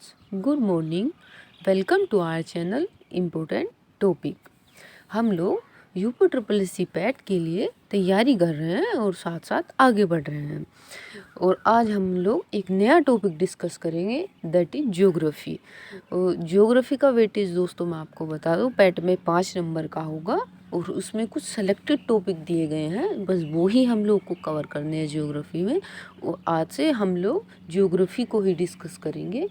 Students, good morning. Welcome to our channel important topic. हम लोग UP triple S C PET के लिए तैयारी कर रहे हैं और साथ साथ आगे बढ़ रहे हैं। और आज हम लोग एक नया टॉपिक डिस्कस करेंगे, दैट इज ज्योग्राफी। ज्योग्राफी का वेटेज दोस्तों मैं आपको बता दूं, पैट में 5 नंबर का होगा और उसमें कुछ सेलेक्टेड टॉपिक दिए गए हैं, बस वो ही हम लोग को कवर करने हैं ज्योग्राफी में। और आज से हम लोग ज्योग्राफी को ही डिस्कस करेंगे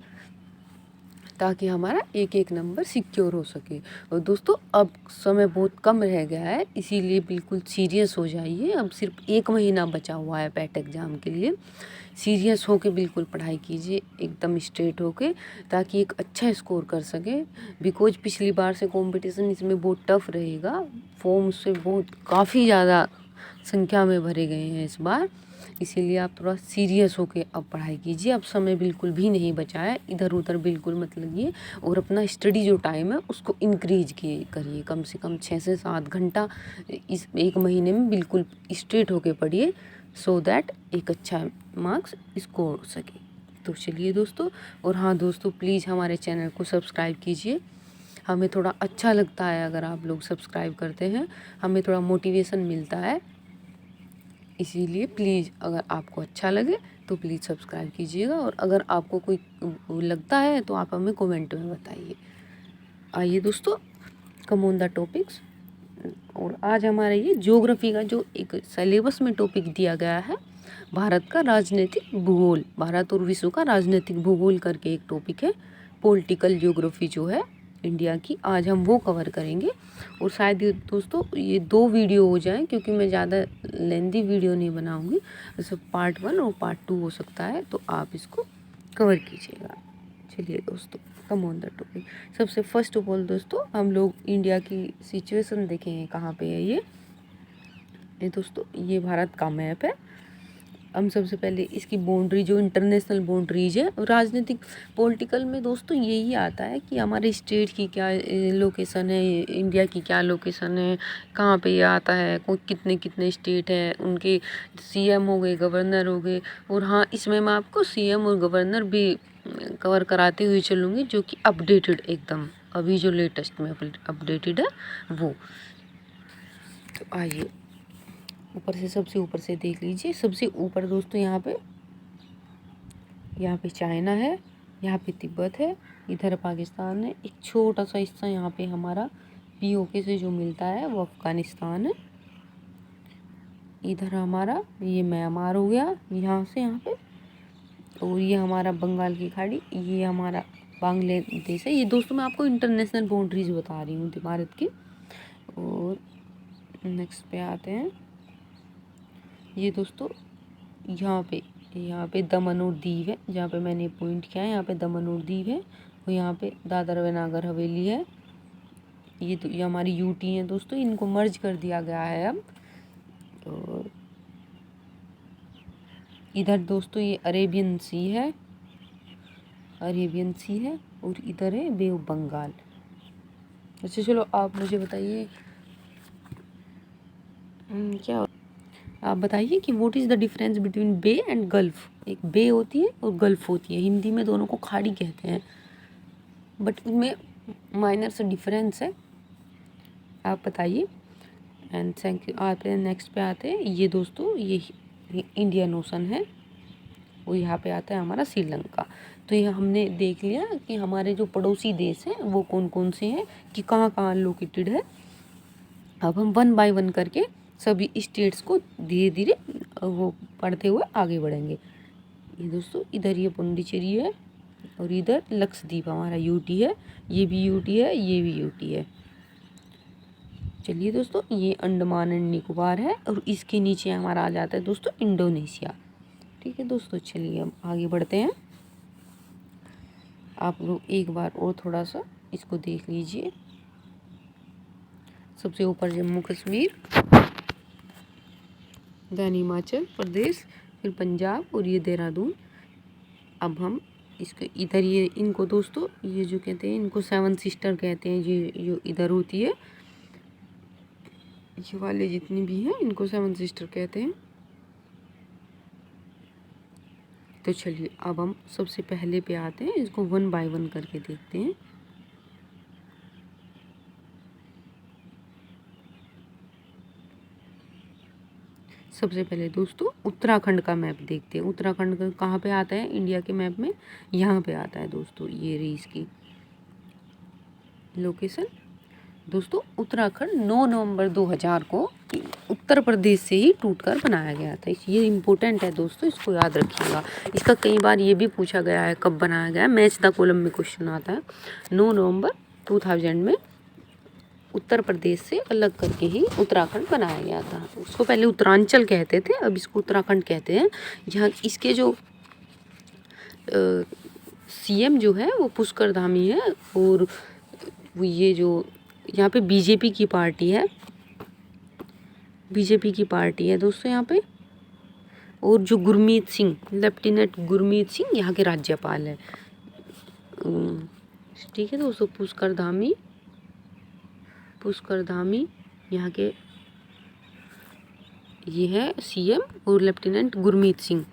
ताकि हमारा एक एक नंबर सिक्योर हो सके। और दोस्तों अब समय बहुत कम रह गया है, इसीलिए बिल्कुल सीरियस हो जाइए। अब सिर्फ 1 महीना बचा हुआ है पैट एग्ज़ाम के लिए। सीरियस होके बिल्कुल पढ़ाई कीजिए, एकदम स्ट्रेट होके, ताकि एक अच्छा स्कोर कर सके। बिकॉज पिछली बार से कंपटीशन इसमें बहुत टफ रहेगा। फॉर्म से बहुत काफ़ी ज़्यादा संख्या में भरे गए हैं इस बार, इसीलिए आप थोड़ा सीरियस होके अब पढ़ाई कीजिए। अब समय बिल्कुल भी नहीं बचा है, इधर उधर बिल्कुल मत लगिए और अपना स्टडी जो टाइम है उसको इंक्रीज करिए, कम से कम 6 से 7 घंटा इस 1 महीने में बिल्कुल स्ट्रेट होके पढ़िए, सो दैट एक अच्छा मार्क्स स्कोर हो सके। तो चलिए दोस्तों, और हाँ दोस्तों, प्लीज़ हमारे चैनल को सब्सक्राइब कीजिए। हमें थोड़ा अच्छा लगता है अगर आप लोग सब्सक्राइब करते हैं, हमें थोड़ा मोटिवेशन मिलता है। इसीलिए प्लीज़ अगर आपको अच्छा लगे तो प्लीज़ सब्सक्राइब कीजिएगा, और अगर आपको कोई लगता है तो आप हमें कमेंट में बताइए। आइए दोस्तों, कम ऑन द टॉपिक्स। और आज हमारा ये ज्योग्राफी का जो एक सिलेबस में टॉपिक दिया गया है, भारत का राजनीतिक भूगोल, भारत और विश्व का राजनीतिक भूगोल करके एक टॉपिक है। पॉलिटिकल ज्योग्राफी जो है इंडिया की, आज हम वो कवर करेंगे। और शायद ये दोस्तों ये 2 वीडियो हो जाएं, क्योंकि मैं ज़्यादा लेंदी वीडियो नहीं बनाऊंगी। जैसे पार्ट 1 और पार्ट 2 हो सकता है, तो आप इसको कवर कीजिएगा। चलिए दोस्तों, कम ऑन द टॉपिक। सबसे फर्स्ट ऑफ ऑल दोस्तों, हम लोग इंडिया की सिचुएशन देखेंगे कहाँ पे है ये दोस्तों, ये भारत का मैप है। हम सबसे पहले इसकी बाउंड्री, जो इंटरनेशनल बाउंड्रीज है राजनीतिक पॉलिटिकल में दोस्तों, यही आता है कि हमारे स्टेट की क्या लोकेशन है, इंडिया की क्या लोकेशन है, कहाँ पे ये आता है, कोई कितने कितने स्टेट हैं, उनके सीएम हो गए, गवर्नर हो गए। और हाँ, इसमें मैं आपको सीएम और गवर्नर भी कवर कराते हुए चलूँगी, जो कि अपडेटेड एकदम अभी जो लेटेस्ट में अपडेटेड है वो। तो आइए ऊपर से, सबसे ऊपर से देख लीजिए। सबसे ऊपर दोस्तों यहाँ पे चाइना है, यहाँ पे तिब्बत है, इधर पाकिस्तान है, एक छोटा सा हिस्सा यहाँ पे हमारा पीओके से जो मिलता है वो अफगानिस्तान है। इधर हमारा ये म्यांमार हो गया, यहाँ से यहाँ पे। और ये हमारा बंगाल की खाड़ी, ये हमारा बांग्लादेश है। ये दोस्तों मैं आपको इंटरनेशनल बाउंड्रीज बता रही हूँ भारत की। और नेक्स्ट पे आते हैं, ये दोस्तों यहाँ पे दमन और दीव है, जहाँ पे मैंने पॉइंट किया है, यहाँ पे दमन और दीव है। और यहाँ पे दादर व नागर हवेली है। ये हमारी यूटी है दोस्तों, इनको मर्ज कर दिया गया है अब। और इधर दोस्तों ये अरेबियन सी है, और इधर है बे ऑफ बंगाल। अच्छा चलो, आप मुझे बताइए क्या आप बताइए कि what is the difference between bay and gulf. एक बे होती है और गल्फ होती है, हिंदी में दोनों को खाड़ी कहते हैं, बट इनमें माइनर से डिफरेंस है, आप बताइए। And thank you. आते हैं नेक्स्ट पे आते हैं, ये दोस्तों ये इंडियन ओशन है, और यहाँ पे आता है हमारा श्रीलंका। तो ये हमने देख लिया कि हमारे जो पड़ोसी देश हैं वो कौन कौन से हैं, कि कहाँ कहाँ लोकेटेड है। अब हम 1 बाय 1 करके सभी स्टेट्स को धीरे धीरे वो पढ़ते हुए आगे बढ़ेंगे। ये दोस्तों इधर ये पुडुचेरी है, और इधर लक्षद्वीप हमारा यूटी है, ये भी यूटी है, ये भी यूटी है। चलिए दोस्तों, ये अंडमान एंड निकोबार है, और इसके नीचे हमारा आ जाता है दोस्तों इंडोनेशिया। ठीक है दोस्तों, चलिए हम आगे बढ़ते हैं। आप लोग एक बार और थोड़ा सा इसको देख लीजिए। सबसे ऊपर जम्मू कश्मीर, देन हिमाचल प्रदेश, फिर पंजाब, और ये देहरादून। अब हम इसके इधर ये इनको दोस्तों, ये जो कहते हैं इनको 7 सिस्टर कहते हैं, ये जो इधर होती है, ये वाले जितनी भी हैं इनको 7 सिस्टर कहते हैं। तो चलिए अब हम सबसे पहले पे आते हैं, इसको 1 बाय 1 करके देखते हैं। सबसे पहले दोस्तों उत्तराखंड का मैप देखते हैं। उत्तराखंड कहाँ पे आता है इंडिया के मैप में? यहाँ पे आता है दोस्तों, ये रही इसकी लोकेशन। दोस्तों उत्तराखंड 9 नवंबर 2000 को उत्तर प्रदेश से ही टूटकर बनाया गया था। ये इम्पोर्टेंट है दोस्तों, इसको याद रखिएगा। इसका कई बार ये भी पूछा गया है कब बनाया गया है, मैच द कॉलम में क्वेश्चन आता है। 9 नवंबर 2000 में उत्तर प्रदेश से अलग करके ही उत्तराखंड बनाया गया था। उसको पहले उत्तरांचल कहते थे, अब इसको उत्तराखंड कहते हैं। यहाँ इसके जो सीएम जो है वो पुष्कर धामी है, और वो ये जो यहाँ पे बीजेपी की पार्टी है, बीजेपी की पार्टी है दोस्तों यहाँ पे। और जो गुरमीत सिंह, लेफ्टिनेंट गुरमीत सिंह यहाँ के राज्यपाल है। ठीक है दोस्तों, पुष्कर धामी यहाँ के ये है सीएम, और लेफ्टिनेंट गुरमीत सिंह।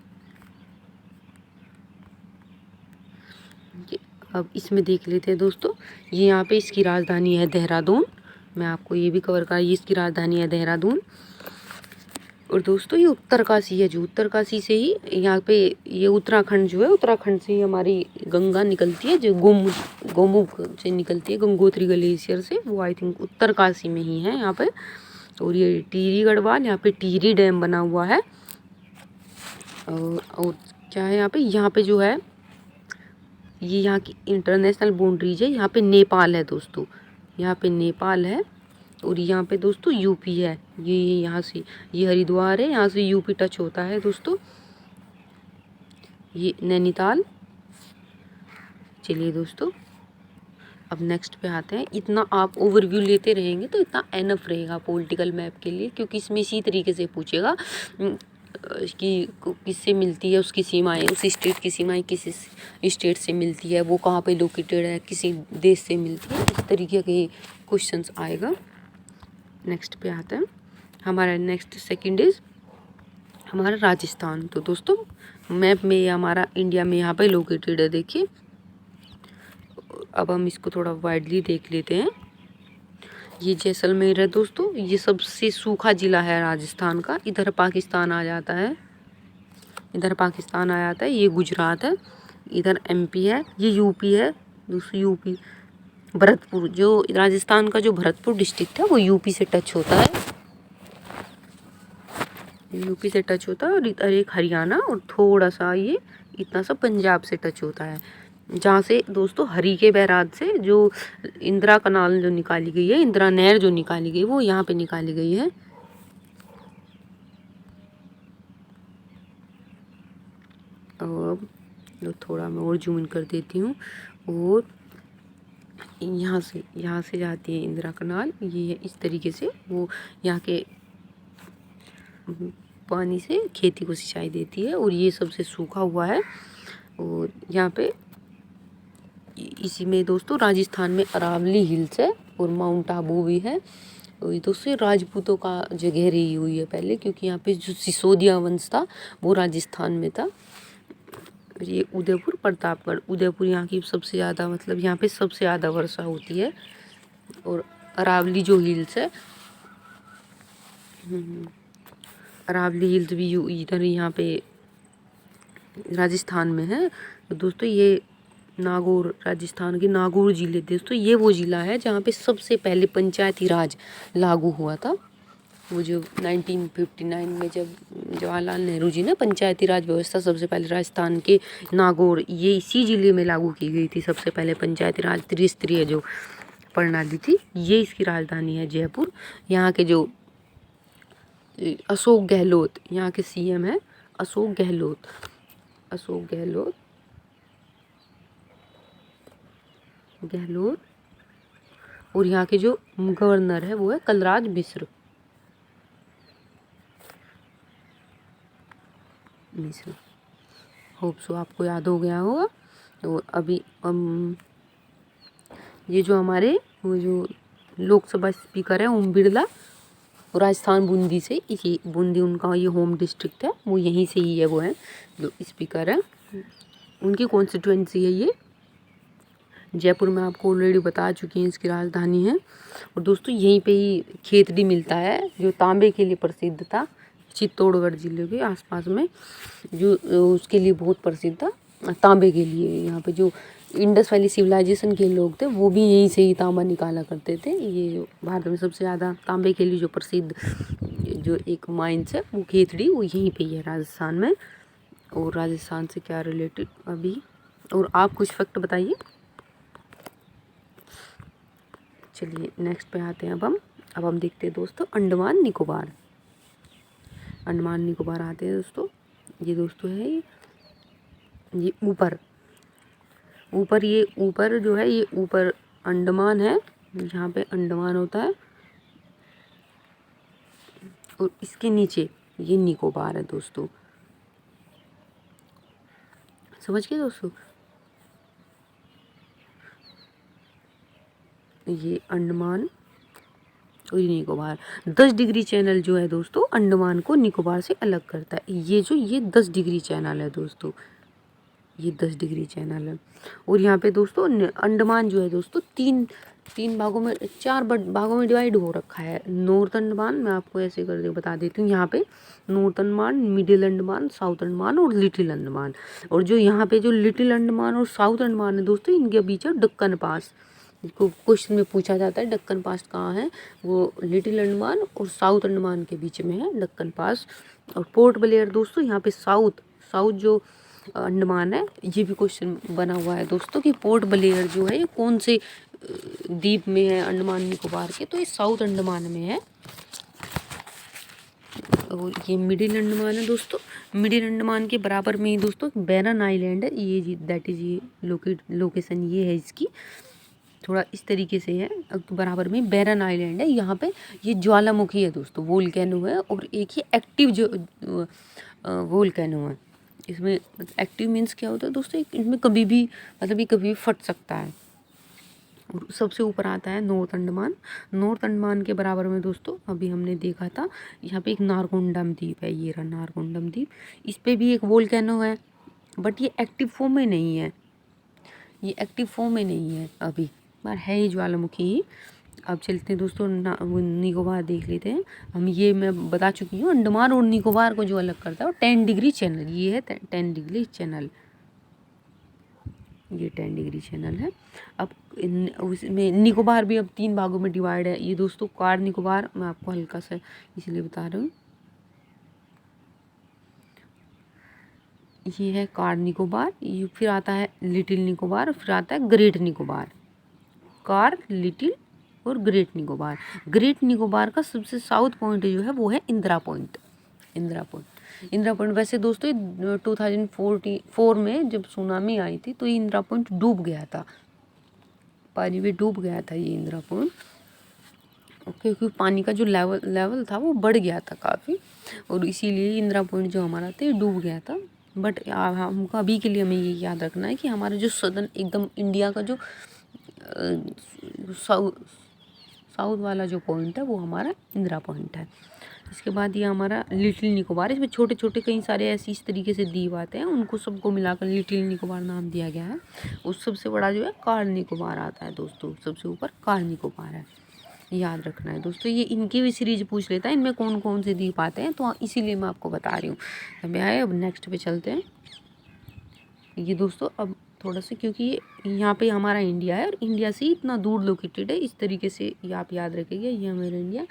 अब इसमें देख लेते हैं दोस्तों, ये यहाँ पे इसकी राजधानी है देहरादून। मैं आपको ये भी कवर करा, ये इसकी राजधानी है देहरादून। और दोस्तों ये उत्तरकाशी है, जो उत्तरकाशी से ही यहाँ पे ये उत्तराखंड जो है, उत्तराखंड से ही हमारी गंगा निकलती है, जो गोमुख से निकलती है, गंगोत्री ग्लेशियर से। वो आई थिंक उत्तरकाशी में ही है यहाँ पे। और ये टिहरी गढ़वाल, यहाँ पे टिहरी डैम बना हुआ है। और क्या है यहाँ पे जो है, ये यहाँ की इंटरनेशनल बाउंड्रीज है। यहाँ पे नेपाल है दोस्तों, यहाँ पे नेपाल है। और यहाँ पे दोस्तों यूपी है, ये यहाँ से ये हरिद्वार है, यहाँ से यूपी टच होता है दोस्तों। ये नैनीताल। चलिए दोस्तों अब नेक्स्ट पे आते हैं। इतना आप ओवरव्यू लेते रहेंगे तो इतना एनफ रहेगा पॉलिटिकल मैप के लिए, क्योंकि इसमें इसी तरीके से पूछेगा कि किससे मिलती है उसकी सीमाएं, उस स्टेट की सीमाएं किस स्टेट से मिलती है, वो कहाँ पे लोकेटेड है, किसी देश से मिलती है, इस तरीके के क्वेश्चंस आएगा। नेक्स्ट पे आता है हमारा नेक्स्ट सेकंड इज हमारा राजस्थान। तो दोस्तों मैप में ये हमारा इंडिया में यहाँ पे लोकेटेड है, देखिए। अब हम इसको थोड़ा वाइडली देख लेते हैं। ये जैसलमेर है दोस्तों, ये सबसे सूखा जिला है राजस्थान का। इधर पाकिस्तान आ जाता है, ये गुजरात है, इधर एमपी है, ये यूपी है दोस्तों। यूपी भरतपुर, जो राजस्थान का जो भरतपुर डिस्ट्रिक्ट है वो यूपी से टच होता है, और इधर एक हरियाणा, और थोड़ा सा ये इतना सा पंजाब से टच होता है। जहाँ से दोस्तों हरी के बैराज से जो इंदिरा कनाल जो निकाली गई है, इंदिरा नहर जो निकाली गई, वो यहाँ पे निकाली गई है। अब थोड़ा मैं और जूम इन कर देती हूँ। और यहाँ से जाती है इंदिरा कनाल, ये इस तरीके से वो यहाँ के पानी से खेती को सिंचाई देती है। और ये सबसे सूखा हुआ है। और यहाँ पे इसी में दोस्तों राजस्थान में अरावली हिल्स है, और माउंट आबू भी है। और दोस्तों राजपूतों का जगह रही हुई है पहले, क्योंकि यहाँ पे जो सिसोदिया वंश था वो राजस्थान में था। ये उदयपुर, प्रतापगढ़, उदयपुर यहाँ की सबसे ज़्यादा, मतलब यहाँ पे सबसे ज़्यादा वर्षा होती है। और अरावली जो हिल्स है, अरावली हिल्स भी इधर यहाँ पे राजस्थान में है। तो दोस्तों ये नागौर, राजस्थान के नागौर जिले दोस्तों, ये वो ज़िला है जहाँ पे सबसे पहले पंचायती राज लागू हुआ था। वो जो 1959 में जब जवाहरलाल नेहरू जी ने पंचायती राज व्यवस्था सबसे पहले राजस्थान के नागौर, ये इसी ज़िले में लागू की गई थी सबसे पहले पंचायती राज त्रिस्तरीय जो प्रणाली थी। ये इसकी राजधानी है जयपुर। यहाँ के जो अशोक गहलोत यहाँ के सीएम है, अशोक गहलोत। और यहाँ के जो गवर्नर है वो है कलराज मिश्र। होप सो आपको याद हो गया होगा। तो अभी ये जो हमारे वो जो लोकसभा स्पीकर है ओम बिरला, राजस्थान बूंदी से, ये बूंदी उनका ये होम डिस्ट्रिक्ट है, वो यहीं से ही है, वो है जो स्पीकर है। उनकी कॉन्स्टिट्यूएंसी है ये। जयपुर में आपको ऑलरेडी बता चुकी हैं इसकी राजधानी है। और दोस्तों यहीं पे ही खेतड़ी मिलता है जो तांबे के लिए प्रसिद्ध था, चित्तौड़गढ़ जिले के आसपास में, जो उसके लिए बहुत प्रसिद्ध था तांबे के लिए। यहाँ पे जो इंडस वैली सिविलाइजेशन के लोग थे वो भी यहीं से ही तांबा निकाला करते थे। ये भारत में सबसे ज़्यादा तांबे के लिए जो प्रसिद्ध जो एक माइंस है वो खेतड़ी, वो यहीं पे ही है राजस्थान में। और राजस्थान से क्या रिलेटेड अभी, और आप कुछ फैक्ट बताइए। चलिए नेक्स्ट पे आते हैं। अब हम देखते हैं दोस्तों अंडमान निकोबार। अंडमान निकोबार आते हैं दोस्तों। ये दोस्तों है ये ऊपर ये ऊपर जो है ये ऊपर अंडमान है, जहाँ पे अंडमान होता है, और इसके नीचे ये निकोबार है दोस्तों। समझ गए दोस्तों? ये अंडमान और निकोबार। 10 डिग्री चैनल जो है दोस्तों अंडमान को निकोबार से अलग करता है। ये 10 डिग्री चैनल है दोस्तों, ये 10 डिग्री चैनल है। और यहाँ पे दोस्तों अंडमान जो है दोस्तों तीन भागों में, 4 भागों में डिवाइड हो रखा है। नॉर्थ अंडमान, मैं आपको ऐसे कर बता देती हूँ, यहाँ पे north Andaman, middle Andaman, south Andaman और लिटिल अंडमान। और जो यहाँ पे जो लिटिल अंडमान और साउथ अंडमान है दोस्तों, इनके बीच है डक्कन पास। इसको क्वेश्चन में पूछा जाता है डक्कन पास कहाँ है, वो लिटिल अंडमान और साउथ अंडमान के बीच में है डक्कन पास। और पोर्ट ब्लेयर दोस्तों यहाँ पे साउथ जो अंडमान है, ये भी क्वेश्चन बना हुआ है दोस्तों कि पोर्ट ब्लेयर जो है ये कौन से द्वीप में है अंडमान निकोबार के, तो ये साउथ अंडमान में है। और ये मिडिल अंडमान है दोस्तों। मिडिल अंडमान के बराबर में ही दोस्तों बैरन आइलैंड है, ये दैट इज ये लोकेशन ये है इसकी, थोड़ा इस तरीके से है। बराबर में बैरन आइलैंड है, यहाँ पे ये ज्वालामुखी है दोस्तों, वोल्केनो है। और एक ही एक्टिव जो वोल्केनो है। इसमें एक्टिव मीन्स क्या होता है दोस्तों, इसमें कभी भी मतलब ये कभी भी फट सकता है। और सबसे ऊपर आता है नॉर्थ अंडमान। नॉर्थ अंडमान के बराबर में दोस्तों अभी हमने देखा था यहाँ पे एक नारकोंडम द्वीप है, ये रहा नारकोंडम द्वीप। इस पे भी एक वोल्केनो है, बट ये एक्टिव फॉर्म में नहीं है, ये एक्टिव फॉर्म में नहीं है अभी, पर है ही ज्वालामुखी ही। अब चलते हैं दोस्तों निकोबार देख लेते हैं हम। ये मैं बता चुकी हूँ, अंडमान और निकोबार को जो अलग करता है वो 10 डिग्री चैनल, ये है 10 डिग्री चैनल, ये 10 डिग्री चैनल है। अब उसमें निकोबार भी अब 3 भागों में डिवाइड है। ये दोस्तों कार निकोबार, मैं आपको हल्का सा इसलिए बता रही हूँ, ये है कार निकोबार, ये फिर आता है लिटिल निकोबार, फिर आता है ग्रेट निकोबार। कार, लिटिल और ग्रेट निकोबार। ग्रेट निकोबार का सबसे साउथ पॉइंट जो है वो है इंदिरा पॉइंट। इंदिरा पॉइंट वैसे दोस्तों 2004 में जब सुनामी आई थी तो ये इंदिरा पॉइंट डूब गया था, पानी में डूब गया था ये इंदिरा पॉइंट, क्योंकि पानी का जो लेवल था वो बढ़ गया था काफ़ी, और इसीलिए इंदिरा पॉइंट जो हमारा था ये डूब गया था। बट हमको अभी के लिए हमें ये याद रखना है कि हमारा जो सदर्न एकदम इंडिया का जो साउथ वाला जो पॉइंट है वो हमारा इंदिरा पॉइंट है। इसके बाद ये हमारा लिटिल निकोबार, इसमें छोटे छोटे कई सारे ऐसे इस तरीके से द्वीप आते हैं, उनको सबको मिलाकर लिटिल निकोबार नाम दिया गया है। उस सबसे बड़ा जो है कार निकोबार आता है दोस्तों, सबसे ऊपर कार निकोबार है, याद रखना है दोस्तों। ये इनकी भी सीरीज पूछ लेता है इनमें कौन कौन से द्वीप आते हैं, तो इसीलिए मैं आपको बता रही हूँ। हमें आए अब नेक्स्ट पे चलते हैं। ये दोस्तों अब थोड़ा सा, क्योंकि यहाँ पे हमारा इंडिया है और इंडिया से इतना दूर लोकेटेड है, इस तरीके से ये आप याद रखिएगा, ये हमारा इंडिया।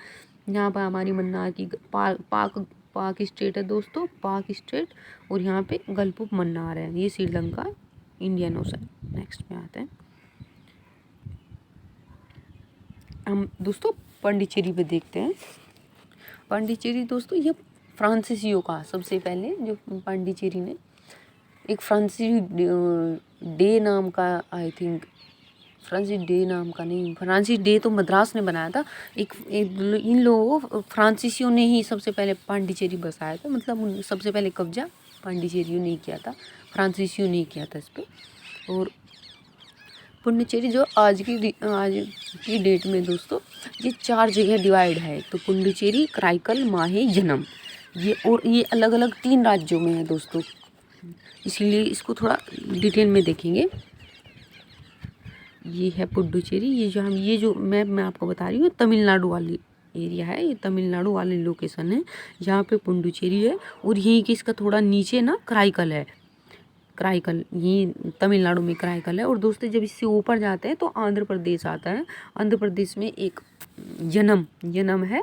यहाँ पर हमारी मन्नार की पाक स्टेट है दोस्तों, पाक स्टेट, और यहाँ पे गल्फ ऑफ मन्नार है, ये श्रीलंका, इंडियन ओशन। नेक्स्ट में आते हैं हम दोस्तों पांडिचेरी पे देखते हैं। पांडिचेरी दोस्तों ये फ्रांसीसियों का, सबसे पहले जो पांडिचेरी ने एक फ्रांसीसी डे नाम का, आई थिंक फ्रांसीसी डे नाम का नहीं, फ्रांसीसी डे तो मद्रास ने बनाया था। इन लोगों को फ्रांसीसियों ने ही सबसे पहले पांडिचेरी बसाया था, मतलब सबसे पहले कब्जा पांडिचेरियों ने किया था, फ्रांसीसियों ने किया था इस पर। और पुंडुचेरी जो आज की डेट में दोस्तों ये 4 जगह डिवाइड है, तो पुंडुचेरी, कराईकल, माहे, जनम, ये और ये अलग अलग 3 राज्यों में है दोस्तों। इसीलिए इसको थोड़ा डिटेल में देखेंगे। ये है पुडुचेरी। ये जो मैप मैं आपको बता रही हूँ तमिलनाडु वाली एरिया है, ये तमिलनाडु वाली लोकेशन है। यहाँ पे पुडुचेरी है और यहीं के इसका थोड़ा नीचे ना कराईकल है। कराईकल ये तमिलनाडु में कराईकल है। और दोस्तों जब इससे ऊपर जाते हैं तो आंध्र प्रदेश आता है। आंध्र प्रदेश में एक यनम है,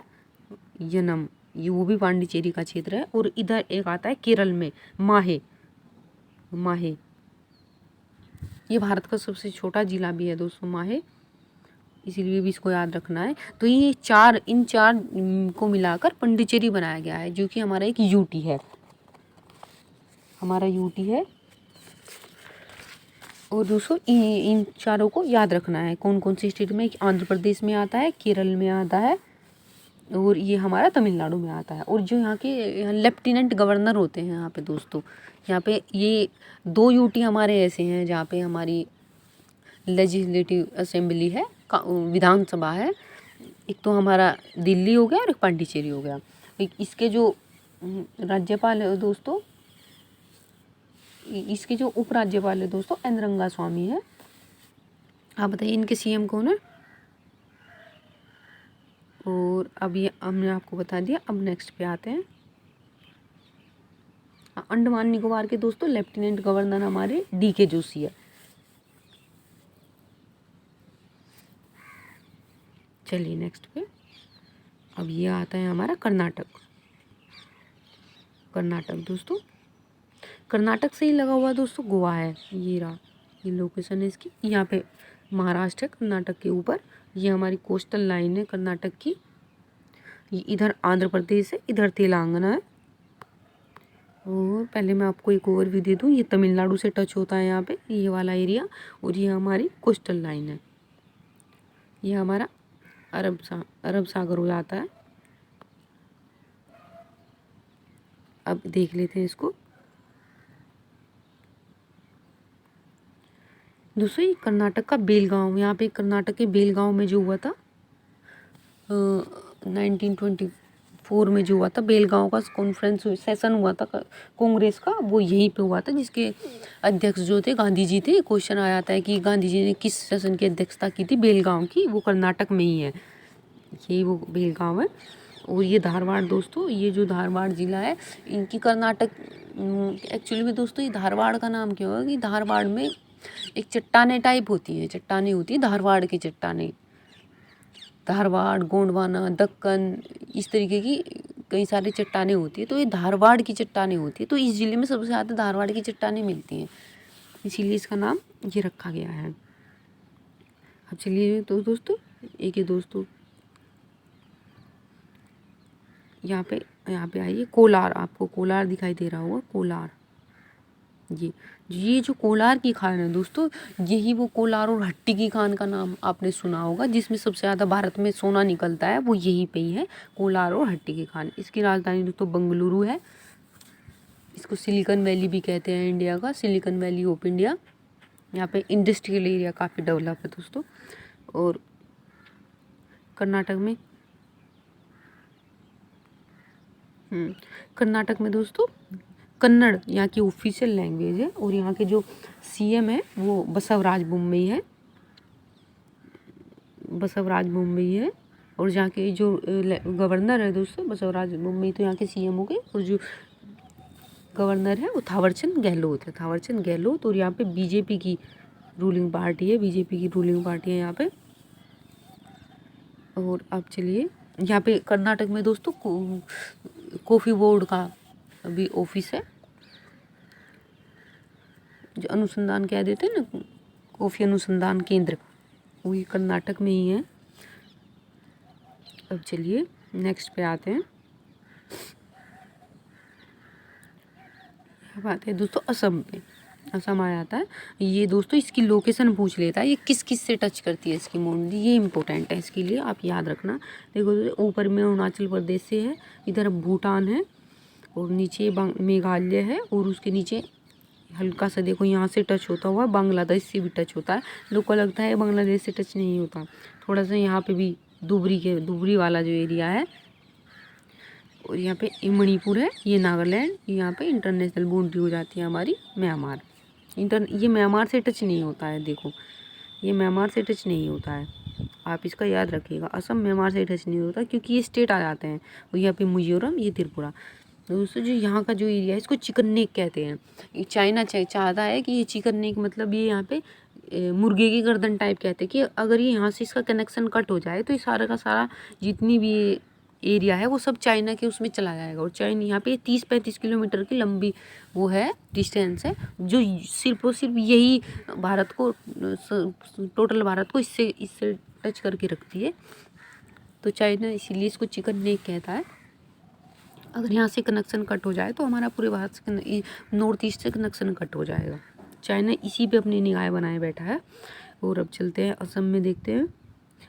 यनम, ये वो भी पांडिचेरी का क्षेत्र है। और इधर एक आता है केरल में माहे। ये भारत का सबसे छोटा जिला भी है दोस्तों माहे, इसीलिए भी इसको याद रखना है। तो ये इन चार को मिलाकर पांडिचेरी बनाया गया है, जो कि हमारा एक यूटी है, हमारा यूटी है। और दोस्तों इन चारों को याद रखना है, कौन कौन सी स्टेट में। आंध्र प्रदेश में आता है, केरल में आता है और ये हमारा तमिलनाडु में आता है। और जो यहाँ के लेफ्टिनेंट गवर्नर होते हैं यहाँ पे दोस्तों, यहाँ पे ये 2 यूटी हमारे ऐसे हैं जहाँ पे हमारी लेजिस्लेटिव असेंबली है, विधानसभा है। एक तो हमारा दिल्ली हो गया और एक पांडिचेरी हो गया। इसके जो राज्यपाल है दोस्तों, इसके जो उपराज्यपाल है दोस्तों एन रंगास्वामी है। आप बताइए इनके सीएम कौन है। और अब ये हमने आपको बता दिया। अब नेक्स्ट पे आते हैं। अंडमान निकोबार के दोस्तों लेफ्टिनेंट गवर्नर हमारे DK जोशी है। चलिए नेक्स्ट पे। अब ये आता है हमारा कर्नाटक दोस्तों। कर्नाटक से ही लगा हुआ दोस्तों गोवा है। ये रहा, ये लोकेशन है इसकी। यहाँ पे महाराष्ट्र है कर्नाटक के ऊपर। ये हमारी कोस्टल लाइन है कर्नाटक की। ये इधर आंध्र प्रदेश है, इधर तेलंगाना है। और पहले मैं आपको एक ओवरव्यू दे दूँ, ये तमिलनाडु से टच होता है यहाँ पे ये वाला एरिया। और ये हमारी कोस्टल लाइन है, ये हमारा अरब सागर हो जाता है। अब देख लेते हैं इसको दोस्तों। ये कर्नाटक का बेलगांव, यहाँ पे कर्नाटक के बेलगांव में जो हुआ था 1924 में जो हुआ था बेलगांव का कॉन्फ्रेंस सेशन हुआ था कांग्रेस का, वो यहीं पे हुआ था, जिसके अध्यक्ष जो थे गांधी जी थे। क्वेश्चन आया था कि गांधी जी ने किस सेशन की अध्यक्षता की थी बेलगांव की, वो कर्नाटक में ही है, यही वो बेलगांव है। और ये धारवाड़ दोस्तों, ये जो धारवाड़ ज़िला है इनकी कर्नाटक एक्चुअली में दोस्तों ये धारवाड़ का नाम क्यों है कि धारवाड़ में एक चट्टाने टाइप होती है, चट्टाने होती है धारवाड़ की चट्टाने। धारवाड़, गोंडवाना, दक्कन, इस तरीके की कई सारी चट्टाने होती है। तो ये धारवाड़ की चट्टाने होती है। तो इस ज़िले में सबसे ज़्यादा धारवाड़ की चट्टाने मिलती हैं, इसीलिए इसका नाम ये रखा गया है। अब चलिए तो दोस्तों एक ये दोस्तों यहाँ पे आइए। कोलार, आपको कोलार दिखाई दे रहा होगा, कोलार। ये जो कोलार की खान है दोस्तों, यही वो कोलार और हट्टी की खान का नाम आपने सुना होगा, जिसमें सबसे ज़्यादा भारत में सोना निकलता है, वो यहीं पे ही है, कोलार और हट्टी की खान। इसकी राजधानी दोस्तों बेंगलुरु है। इसको सिलिकॉन वैली भी कहते हैं इंडिया का, सिलिकॉन वैली ऑफ इंडिया। यहाँ पे इंडस्ट्रियल एरिया काफ़ी डेवलप है दोस्तों। और कर्नाटक में दोस्तों कन्नड़ यहाँ की ऑफिशियल लैंग्वेज है। और यहाँ के जो सीएम है वो बसवराज बोम्मई है, और यहाँ के जो गवर्नर है दोस्तों बसवराज बोम्मई, तो यहाँ के सीएम हो गए। और जो गवर्नर है वो थावरचंद गहलोत। और यहाँ पे बीजेपी की रूलिंग पार्टी है यहाँ पे। और अब चलिए यहाँ पे कर्नाटक में दोस्तों कॉफ़ी बोर्ड का भी ऑफिस है, जो अनुसंधान कह देते हैं ना, कॉफ़ी अनुसंधान केंद्र, वही कर्नाटक में ही है। अब चलिए नेक्स्ट पे आते हैं। अब आते हैं दोस्तों असम पे। असम आ जाता है ये दोस्तों, इसकी लोकेशन पूछ लेता है, ये किस किस से टच करती है इसकी बाउंड्री, ये इंपॉर्टेंट है, इसके लिए आप याद रखना। देखो ऊपर में अरुणाचल प्रदेश से है, इधर भूटान है, और नीचे मेघालय है, और उसके नीचे हल्का सा देखो यहाँ से टच होता हुआ बांग्लादेश से भी टच होता है। लोग को लगता है बांग्लादेश से टच नहीं होता, थोड़ा सा यहाँ पे भी दुबरी वाला जो एरिया है और यहाँ पे ये मणिपुर है, ये नागालैंड, यहाँ पे इंटरनेशनल बाउंड्री हो जाती है हमारी म्यांमार। ये म्यांमार से टच नहीं होता है, देखो ये म्यांमार से टच नहीं होता है, आप इसका याद रखिएगा। असम म्यांमार से टच नहीं होता क्योंकि ये स्टेट आ जाते हैं। और यहाँ पे मिजोरम, ये त्रिपुरा। दोस्तों जो यहाँ का जो एरिया है इसको चिकन नेक कहते हैं। ये चाइना चाहता है कि ये चिकन नेक मतलब ये यहाँ पे मुर्गे की गर्दन टाइप कहते हैं कि अगर ये यहाँ से इसका कनेक्शन कट हो जाए तो ये सारा का सारा जितनी भी एरिया है वो सब चाइना के उसमें चला जाएगा। और चाइना यहाँ पे 30-35 किलोमीटर की लंबी वो है, डिस्टेंस है, जो सिर्फ और सिर्फ यही भारत को, टोटल भारत को इससे टच करके रखती है। तो चाइना इसीलिए इसको चिकन नेक कहता है। अगर यहाँ से कनेक्शन कट हो जाए तो हमारा पूरे भारत से, नॉर्थ ईस्ट से कनेक्शन कट हो जाएगा। चाइना इसी पे अपनी निगाहें बनाए बैठा है। और अब चलते हैं असम में, देखते हैं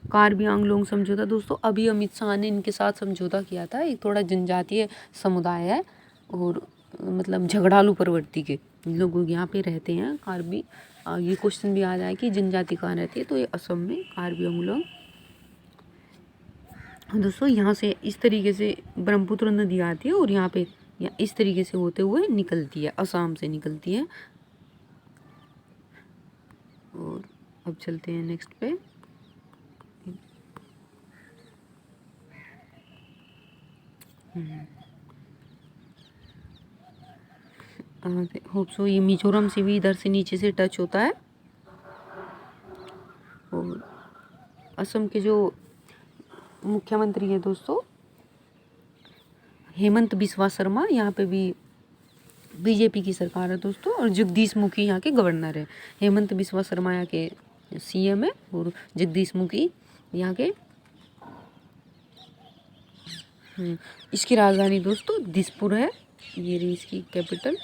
कार्बी आंगलोंग समझौता। दोस्तों अभी अमित शाह ने इनके साथ समझौता किया था। एक थोड़ा जनजातीय समुदाय है और मतलब झगड़ालू प्रवृत्ति के लोग यहाँ पे रहते हैं, कार्बी। ये क्वेश्चन भी आ जाए कि जनजाति कहाँ रहती है, तो ये असम में कार्बी आंगलोंग। दोस्तों यहाँ से इस तरीके से ब्रह्मपुत्र नदी आती है और यहाँ पे इस तरीके से होते हुए निकलती है, असम से निकलती है। और अब चलते हैं नेक्स्ट पे। होप सो ये मिजोरम से भी इधर से नीचे से टच होता है। और असम के जो मुख्यमंत्री है दोस्तों हेमंत बिस्वा शर्मा, यहाँ पे भी बीजेपी की सरकार है दोस्तों। और जगदीश मुखी यहाँ के गवर्नर है। हेमंत बिस्वा शर्मा यहाँ के सीएम है और जगदीश मुखी यहाँ के। इसकी राजधानी दोस्तों दिसपुर है, ये रही इसकी कैपिटल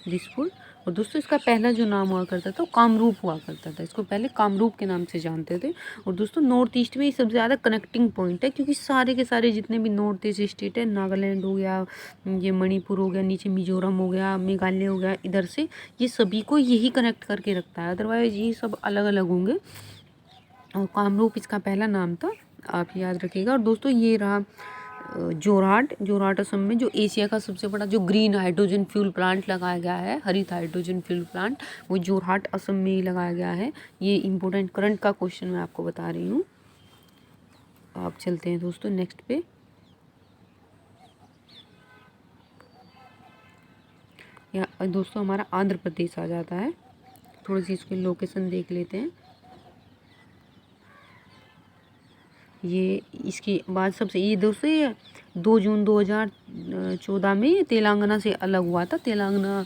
दिसपुर। और दोस्तों इसका पहला जो नाम हुआ करता था वो कामरूप हुआ करता था, इसको पहले कामरूप के नाम से जानते थे। और दोस्तों नॉर्थ ईस्ट में ये सबसे ज़्यादा कनेक्टिंग पॉइंट है क्योंकि सारे के सारे जितने भी नॉर्थ ईस्ट स्टेट है, नागालैंड हो गया, ये मणिपुर हो गया, नीचे मिजोरम हो गया, मेघालय हो गया, इधर से ये सभी को यही कनेक्ट करके रखता है, अदरवाइज ये सब अलग अलग होंगे। और कामरूप इसका पहला नाम था, आप याद रखिएगा। और दोस्तों ये रहा जोरहाट असम में, जो एशिया का सबसे बड़ा जो ग्रीन हाइड्रोजन फ्यूल प्लांट लगाया गया है, हरित हाइड्रोजन फ्यूल प्लांट, वो जोरहाट असम में ही लगाया गया है। ये इम्पोर्टेंट करंट का क्वेश्चन मैं आपको बता रही हूँ। आप चलते हैं दोस्तों नेक्स्ट पे। या दोस्तों हमारा आंध्र प्रदेश आ जाता है। थोड़ी सी इसकी लोकेशन देख लेते हैं। ये इसके बाद सबसे, ये दोस्तों ये 2 जून 2014 में तेलंगाना से अलग हुआ था। तेलंगाना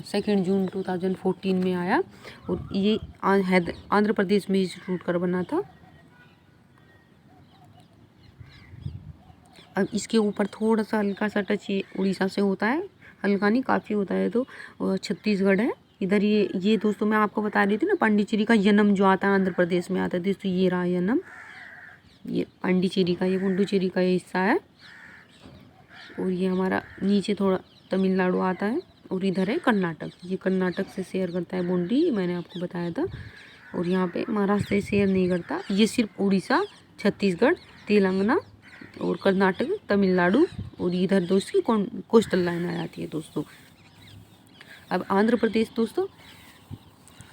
2 जून 2014 में आया और ये आंध्र प्रदेश में इंस्टीट्यूट कर बना था। अब इसके ऊपर थोड़ा सा हल्का सा टच ये उड़ीसा से होता है, हल्का नहीं काफ़ी होता है। तो छत्तीसगढ़ है इधर। ये दोस्तों मैं आपको बता रही थी ना, पांडिचेरी का यनम जो आता है आंध्र प्रदेश में आता है दोस्तों, ये रहा यनम, ये पांडिचेरी का, ये पुडुचेरी का ये हिस्सा है। और ये हमारा नीचे थोड़ा तमिलनाडु आता है। और इधर है कर्नाटक, ये कर्नाटक से शेयर करता है बाउंड्री, मैंने आपको बताया था। और यहाँ पे महाराष्ट्र से शेयर नहीं करता, ये सिर्फ उड़ीसा, छत्तीसगढ़, तेलंगाना और कर्नाटक, तमिलनाडु और इधर दोस्तों की कोस्टल लाइन आ जाती है दोस्तों। अब आंध्र प्रदेश दोस्तों,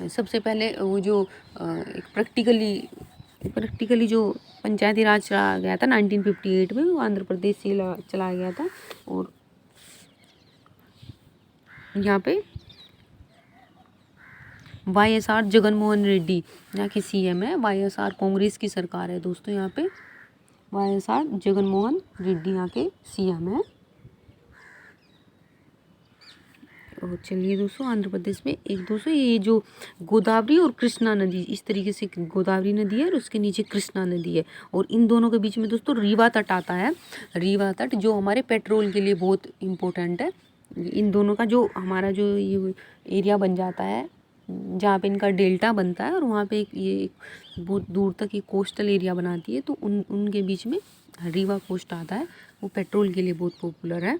सबसे पहले वो जो एक प्रैक्टिकली जो पंचायती राज चलाया गया था 1958 में, वो आंध्र प्रदेश से चलाया गया था। और यहाँ पे YSR जगनमोहन रेड्डी यहाँ के सीएम है। YSR कांग्रेस की सरकार है दोस्तों। यहाँ पे YSR जगनमोहन रेड्डी यहाँ के सीएम है। और चलिए दोस्तों आंध्र प्रदेश में एक दोस्तों ये जो गोदावरी और कृष्णा नदी, इस तरीके से गोदावरी नदी है और उसके नीचे कृष्णा नदी है। और इन दोनों के बीच में दोस्तों रीवा तट आता है। रीवा तट जो हमारे पेट्रोल के लिए बहुत इम्पोर्टेंट है। इन दोनों का जो हमारा जो ये एरिया बन जाता है जहाँ पे इनका डेल्टा बनता है और वहाँ पे ये बहुत दूर तक ये कोस्टल एरिया बनाती है, तो उनके बीच में रीवा कोस्ट आता है, वो पेट्रोल के लिए बहुत पॉपुलर है।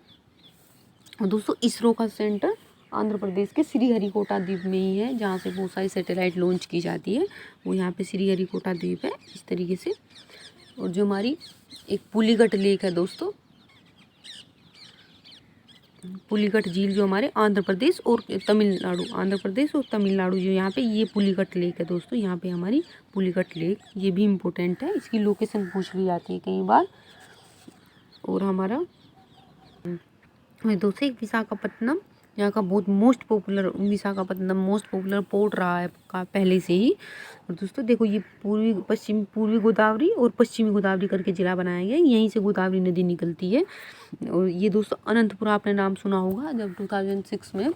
और दोस्तों इसरो का सेंटर आंध्र प्रदेश के श्रीहरिकोटा द्वीप में ही है, जहाँ से बहुत सारी सैटेलाइट लॉन्च की जाती है, वो यहाँ पे श्रीहरिकोटा द्वीप है इस तरीके से। और जो हमारी एक पुलिगट लेक है दोस्तों, पुलिकट झील जो हमारे आंध्र प्रदेश और तमिलनाडु जो यहाँ पे ये पुलिकट लेक है दोस्तों। यहाँ पे हमारी पुलिकट लेक, ये भी इम्पोर्टेंट है, इसकी लोकेशन पूछ ली जाती है कई बार। और हमारा दोस्तों एक विशाखापट्टनम, यहाँ का बहुत विशाखापट्टनम मोस्ट पॉपुलर पोर्ट रहा है का पहले से ही। और दोस्तों देखो ये पूर्वी गोदावरी और पश्चिमी गोदावरी करके जिला बनाया गया है, यहीं से गोदावरी नदी निकलती है। और ये दोस्तों अनंतपुर आपने नाम सुना होगा, जब 2006 में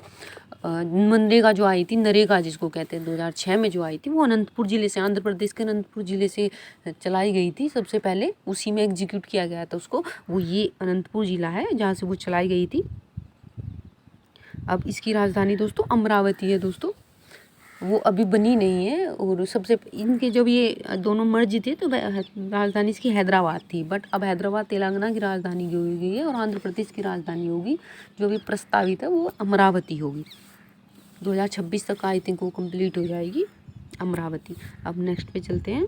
मनरेगा जो आई थी, नरेगा जिसको कहते हैं, 2006 में जो आई थी, वो अनंतपुर ज़िले से, आंध्र प्रदेश के अनंतपुर ज़िले से चलाई गई थी सबसे पहले, उसी में एग्जीक्यूट किया गया था उसको। वो ये अनंतपुर ज़िला है जहाँ से वो चलाई गई थी। अब इसकी राजधानी दोस्तों अमरावती है दोस्तों, वो अभी बनी नहीं है। और सबसे इनके जब ये दोनों मर्ज थे तो राजधानी इसकी हैदराबाद थी, बट अब हैदराबाद तेलंगाना की राजधानी जो हो गई है और आंध्र प्रदेश की राजधानी होगी जो अभी प्रस्तावित है वो अमरावती होगी। 2026 तक आई थिंक वो कंप्लीट हो जाएगी अमरावती। अब नेक्स्ट पे चलते हैं।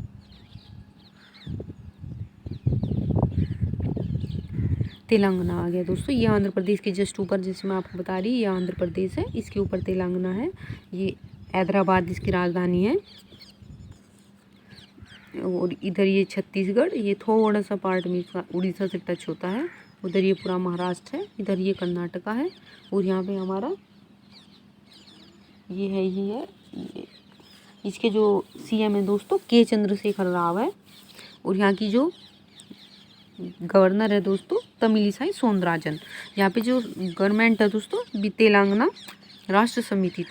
तेलंगाना आ गया दोस्तों, ये आंध्र प्रदेश के जस्ट ऊपर, जैसे मैं आपको बता रही, ये आंध्र प्रदेश है, इसके ऊपर तेलंगाना है। ये हैदराबाद इसकी राजधानी है। और इधर ये छत्तीसगढ़, ये थोड़ा सा पार्ट में इसका उड़ीसा से टच होता है। उधर ये पूरा महाराष्ट्र है, इधर ये कर्नाटका है। और यहाँ पे हमारा ये है इसके जो सीएम है दोस्तों के चंद्रशेखर राव है। और यहाँ की जो गवर्नर है दोस्तों तमिलिसाई सौंदरराजन। यहाँ पे जो गवर्नमेंट है दोस्तों तेलंगाना राष्ट्र समिति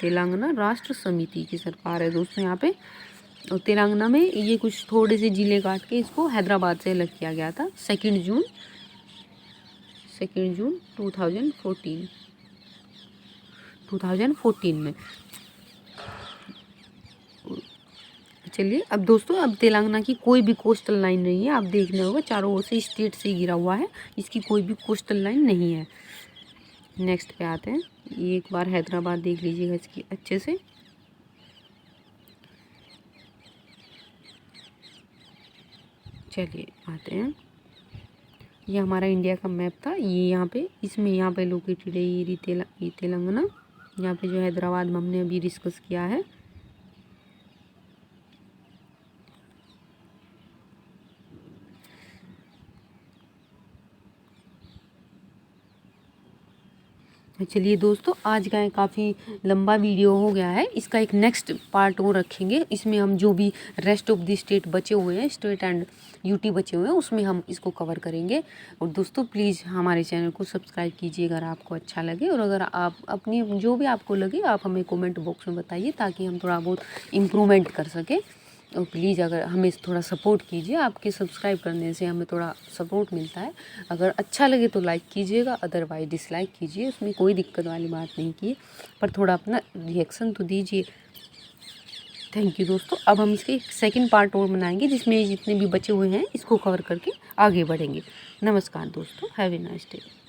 की सरकार है दोस्तों यहाँ पे। और तेलंगाना में ये कुछ थोड़े से जिले काट के इसको हैदराबाद से अलग किया गया था 2 जून 2014 में। चलिए अब दोस्तों, अब तेलंगाना की कोई भी कोस्टल लाइन नहीं है, आप देखने होगा चारों ओर से स्टेट से घिरा हुआ है, इसकी कोई भी कोस्टल लाइन नहीं है। नेक्स्ट पे आते हैं, ये एक बार हैदराबाद देख लीजिएगा इसकी अच्छे से। चलिए आते हैं, ये हमारा इंडिया का मैप था, ये यहाँ पे लोकेटेड है ये तेलंगाना। यहाँ पे जो हैदराबाद हमने अभी डिस्कस किया है। चलिए दोस्तों, आज का काफ़ी लंबा वीडियो हो गया है, इसका एक नेक्स्ट पार्ट और रखेंगे। इसमें हम जो भी रेस्ट ऑफ द स्टेट बचे हुए हैं, स्टेट एंड यूटी बचे हुए हैं, उसमें हम इसको कवर करेंगे। और दोस्तों प्लीज़ हमारे चैनल को सब्सक्राइब कीजिए अगर आपको अच्छा लगे, और अगर आप अपनी जो भी आपको लगे आप हमें कमेंट बॉक्स में बताइए ताकि हम थोड़ा बहुत इम्प्रूवमेंट कर सकें। और प्लीज़ अगर हमें थोड़ा सपोर्ट कीजिए, आपके सब्सक्राइब करने से हमें थोड़ा सपोर्ट मिलता है। अगर अच्छा लगे तो लाइक कीजिएगा, अदरवाइज डिसलाइक कीजिए, उसमें कोई दिक्कत वाली बात नहीं की, पर थोड़ा अपना रिएक्शन तो दीजिए। थैंक यू दोस्तों। अब हम इसके सेकंड पार्ट और बनाएंगे जिसमें जितने भी बचे हुए हैं इसको कवर करके आगे बढ़ेंगे। नमस्कार दोस्तों, हैव ए नाइस डे।